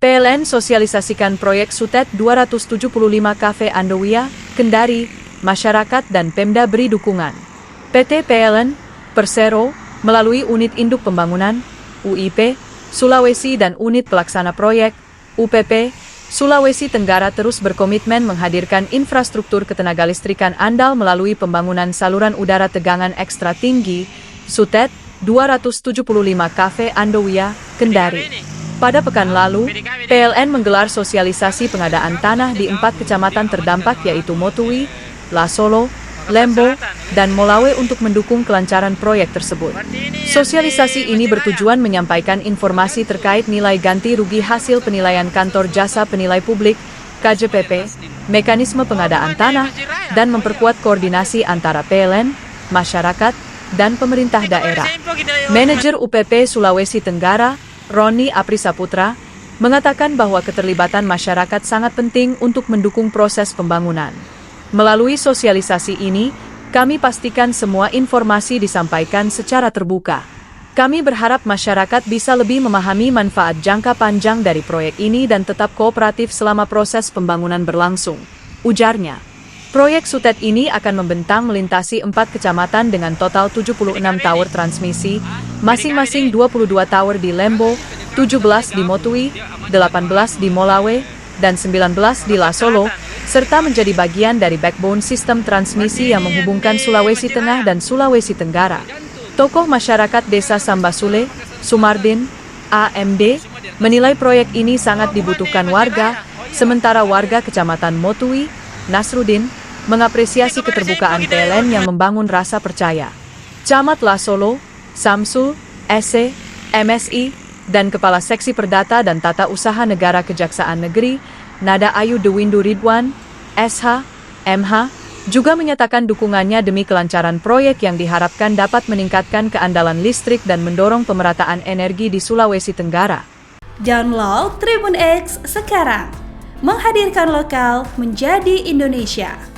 PLN sosialisasikan proyek Sutet 275 Cafe Andowia, Kendari, masyarakat dan Pemda beri dukungan. PT PLN, Persero, melalui Unit Induk Pembangunan, UIP, Sulawesi dan Unit Pelaksana Proyek, UPP, Sulawesi Tenggara terus berkomitmen menghadirkan infrastruktur ketenagalistrikan andal melalui pembangunan saluran udara tegangan ekstra tinggi, Sutet 275 Cafe Andowia, Kendari. Pada pekan lalu, PLN menggelar sosialisasi pengadaan tanah di 4 kecamatan terdampak yaitu Motuwi, Lasolo, Lembo, dan Molawe untuk mendukung kelancaran proyek tersebut. Sosialisasi ini bertujuan menyampaikan informasi terkait nilai ganti rugi hasil penilaian Kantor Jasa Penilai Publik, KJPP, mekanisme pengadaan tanah, dan memperkuat koordinasi antara PLN, masyarakat, dan pemerintah daerah. Manajer UPP Sulawesi Tenggara, Roni Aprisaputra, mengatakan bahwa keterlibatan masyarakat sangat penting untuk mendukung proses pembangunan. Melalui sosialisasi ini, kami pastikan semua informasi disampaikan secara terbuka. Kami berharap masyarakat bisa lebih memahami manfaat jangka panjang dari proyek ini dan tetap kooperatif selama proses pembangunan berlangsung, ujarnya. Proyek Sutet ini akan membentang melintasi 4 kecamatan dengan total 76 tower transmisi, masing-masing 22 tower di Lembo, 17 di Motuwi, 18 di Molawe, dan 19 di Lasolo, serta menjadi bagian dari backbone sistem transmisi yang menghubungkan Sulawesi Tengah dan Sulawesi Tenggara. Tokoh masyarakat Desa Sambasule, Sumardin, AMD, menilai proyek ini sangat dibutuhkan warga, sementara warga Kecamatan Motuwi, Nasrudin, mengapresiasi keterbukaan PLN yang membangun rasa percaya. Camat Lasolo, Samsul, SE, MSI, dan Kepala Seksi Perdata dan Tata Usaha Negara Kejaksaan Negeri, Nada Ayu Dewindu Ridwan, SH, MH, juga menyatakan dukungannya demi kelancaran proyek yang diharapkan dapat meningkatkan keandalan listrik dan mendorong pemerataan energi di Sulawesi Tenggara. Download Tribun X sekarang, menghadirkan lokal menjadi Indonesia.